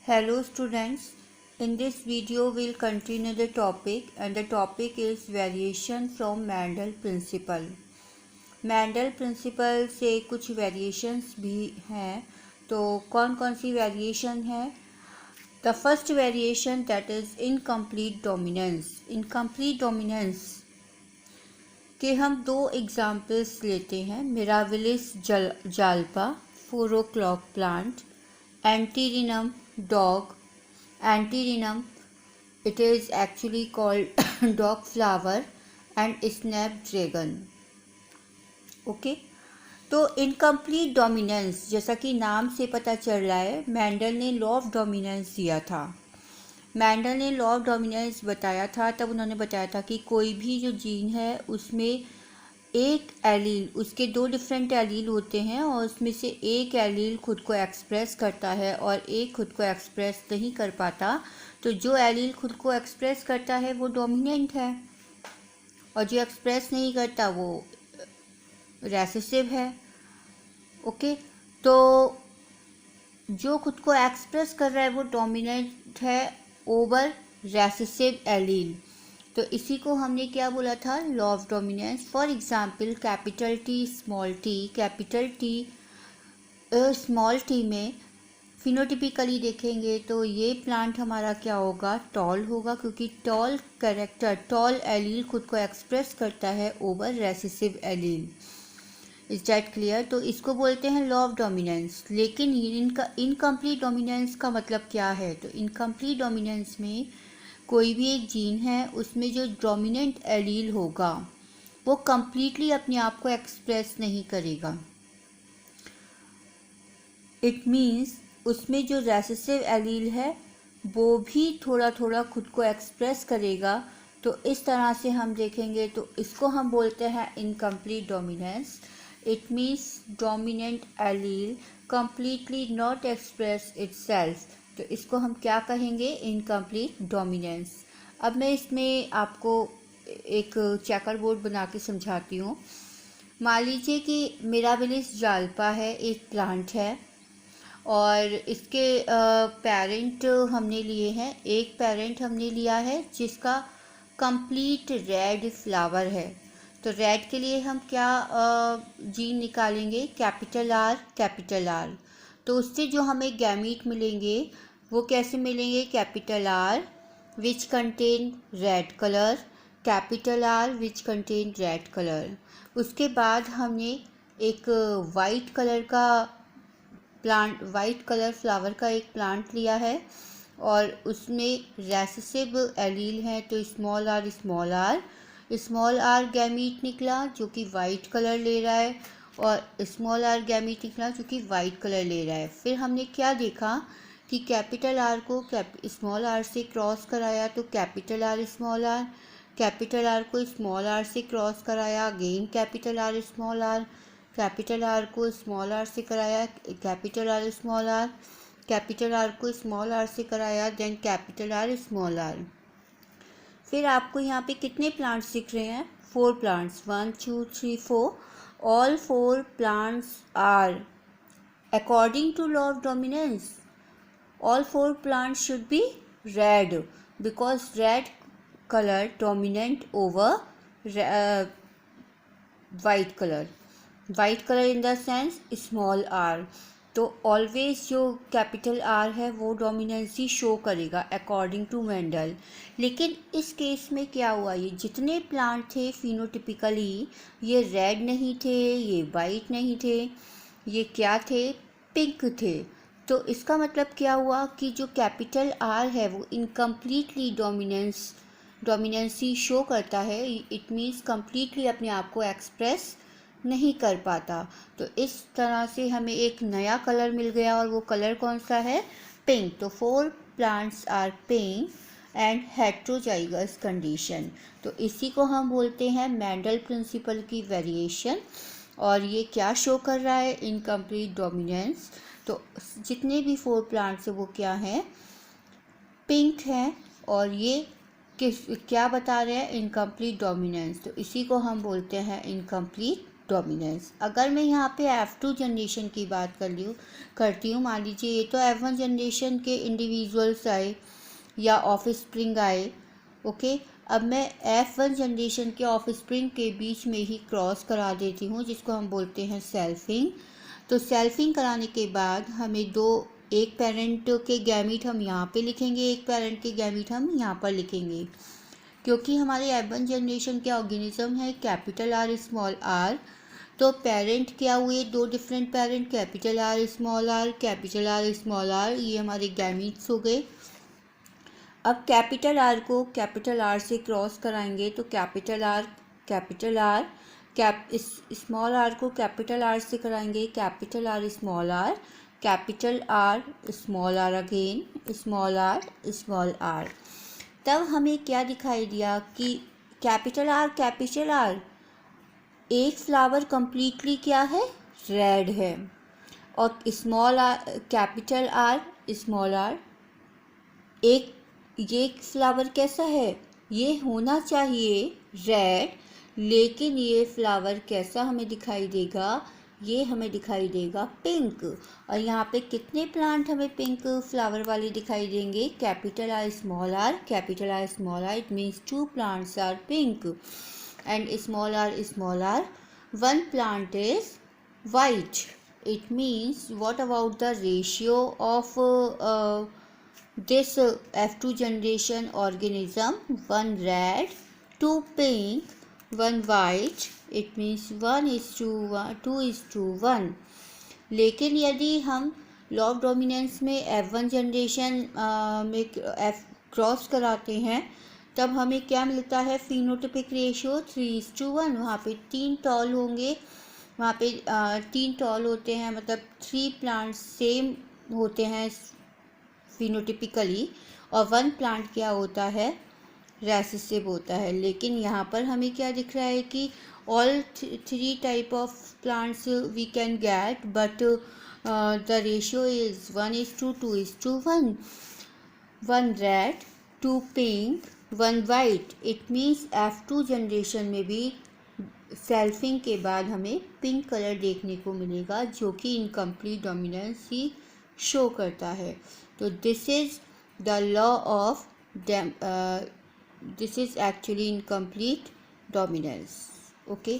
Hello students, in this video we'll continue the topic and the topic is variation from Mendel principle. Mendel principle से कुछ variations भी हैं, तो कौन कौन सी variation है? The first variation that is incomplete dominance. Incomplete dominance के हम दो एग्जाम्पल्स लेते हैं. Mirabilis Jalpa 4 o'clock plant, Antirrhinum dog. Antirrhinum, it is actually called dog flower and snapdragon. Okay तो इनकम्प्लीट डोमिनेंस, जैसा कि नाम से पता चल रहा है, मेंडल ने लॉ ऑफ डोमिनेंस दिया था. मेंडल ने लॉ ऑफ डोमिनेंस बताया था. तब उन्होंने बताया था कि कोई भी जो जीन है उसमें एक एलील, उसके दो डिफरेंट एलील होते हैं और उसमें से एक एलील खुद को एक्सप्रेस करता है और एक खुद को एक्सप्रेस नहीं कर पाता. तो जो एलील खुद को एक्सप्रेस करता है वो डोमिनेंट है और जो एक्सप्रेस नहीं करता वो रेसेसिव है. ओके तो जो खुद को एक्सप्रेस कर रहा है वो डोमिनेंट है ओवर रेसेसिव एलील. तो इसी को हमने क्या बोला था? Law of dominance. For example capital T small T. Capital T small T में फिनोटिपिकली देखेंगे तो ये प्लांट हमारा क्या होगा? टॉल होगा, क्योंकि टॉल कैरेक्टर, टॉल एलील खुद को एक्सप्रेस करता है over recessive allele. Is that clear? तो इसको बोलते हैं लॉ ऑफ डोमिनेंस. लेकिन इनका इनकम्प्लीट डोमिनेंस का मतलब क्या है? तो इनकम्प्लीट डोमिनेंस में कोई भी एक जीन है उसमें जो डोमिनेंट एलील होगा वो कम्प्लीटली अपने आप को एक्सप्रेस नहीं करेगा. इट मीन्स उसमें जो रेसेसिव एलील है वो भी थोड़ा थोड़ा खुद को एक्सप्रेस करेगा. तो इस तरह से हम देखेंगे तो इसको हम बोलते हैं incomplete dominance. It means dominant allele completely not express itself. तो इसको हम क्या कहेंगे? Incomplete dominance. अब मैं इसमें आपको एक चेकर बोर्ड बना के समझाती हूँ. मान लीजिए कि मिराबिलिस जाल्पा है, एक प्लांट है और इसके पेरेंट हमने लिए हैं. एक पेरेंट हमने लिया है जिसका कंप्लीट रेड फ्लावर है. तो रेड के लिए हम क्या जीन निकालेंगे? Capital R, capital are. तो उससे जो हमें गैमीट मिलेंगे वो कैसे मिलेंगे? Capital R which contain red colour, capital R which contain red colour. उसके बाद हमने एक वाइट कलर का प्लांट, वाइट कलर फ्लावर का एक प्लांट लिया है और उसमें रेसेसिव एलील है. तो small R small R, small R gamete निकला जो कि वाइट कलर ले रहा है और स्मॉल आर गैमीट निकला जो कि वाइट कलर ले रहा है. फिर हमने क्या देखा कि कैपिटल आर को स्मॉल आर से क्रॉस कराया तो capital R small R, capital R को स्मॉल आर से क्रॉस कराया again capital R small R, capital R को स्मॉल आर से कराया capital R small R, capital R को स्मॉल आर से कराया then capital R small R. फिर आपको यहाँ पे कितने प्लांट्स दिख रहे हैं? 4 plants. 1 2 3 4. All 4 plants are according to law of dominance. All 4 plants should be red because red color dominant over white color. White color in the sense small r. तो always जो कैपिटल आर है वो dominancy show करेगा according to Mendel. लेकिन इस case में क्या हुआ? ये जितने प्लांट थे फिनोटिपिकली ये रेड नहीं थे, ये वाइट नहीं थे, ये क्या थे? पिंक थे. तो इसका मतलब क्या हुआ कि जो कैपिटल आर है वो इनकम्प्लीटली डोमिनेंसी शो करता है. इट मीन्स कम्प्लीटली अपने आप को एक्सप्रेस नहीं कर पाता. तो इस तरह से हमें एक नया कलर मिल गया और वो कलर कौन सा है? पिंक. तो 4 plants are pink and heterozygous condition. तो इसी को हम बोलते हैं मेंडल प्रिंसिपल की वेरिएशन. और ये क्या शो कर रहा है? Incomplete dominance. तो जितने भी 4 प्लांट्स हैं वो क्या हैं? पिंक हैं. और ये क्या बता रहे हैं? Incomplete dominance. तो इसी को हम बोलते हैं इनकम्प्लीट डोमिनेंस। अगर मैं यहाँ पे F2 जनरेशन की बात करती हूँ, मान लीजिए ये तो F1 जनरेशन के इंडिविजुअल्स आए या ऑफस्प्रिंग आए, ओके। अब मैं F1 जनरेशन के ऑफस्प्रिंग के बीच में ही क्रॉस करा देती हूँ, जिसको हम बोलते हैं सेल्फिंग। तो सेल्फिंग कराने के बाद हमें एक पेरेंट के गैमीट हम यहाँ पे लिखेंगे, एक पेरेंट के गैमीट हम यहाँ पर लिखेंगे। क्योंकि हमारे F1 जनरेशन के ऑर्गेनिज्म है कैपिटल आर स्मॉल आर, तो पेरेंट क्या हुए, दो different parent, capital R small R, capital R small R, ये हमारे गैमीट्स हो गए। अब कैपिटल आर को कैपिटल आर से क्रॉस कराएंगे तो कैपिटल आर स्मॉल आर को कैपिटल आर से कराएंगे, capital R small R, capital R small R again, small R. तब हमें क्या दिखाई दिया कि कैपिटल आर एक फ्लावर कंप्लीटली क्या है, रेड है, और small R capital R small R ये फ्लावर कैसा है, ये होना चाहिए रेड, लेकिन ये फ्लावर कैसा हमें दिखाई देगा, ये हमें दिखाई देगा पिंक। और यहाँ पे कितने प्लांट हमें पिंक फ्लावर वाले दिखाई देंगे, capital R small R, it means 2 plants are pink, and small R 1 plant is white. It means what about the ratio of this F2 generation organism, 1 red, 2 pink, 1 white, it means 2:1. लेकिन यदि हम log dominance में F1 generation में cross कराते हैं तब हमें क्या मिलता है, फिनोटिपिक रेशियो 3:1। वहाँ पे 3 टॉल होंगे, वहाँ पे 3 टॉल होते हैं, मतलब 3 प्लांट सेम होते हैं फिनोटिपिकली, और 1 प्लांट क्या होता है, रेसेसिव होता है। लेकिन यहाँ पर हमें क्या दिख रहा है कि all 3 type of plants we can get, but the ratio is 1:2:1, 1 red, 2 pink, 1 white. It means F2 generation में भी सेल्फिंग के बाद हमें पिंक कलर देखने को मिलेगा, जो कि इनकम्प्लीट डोमिनेंस ही शो करता है। तो this is the law of this is actually incomplete dominance, okay.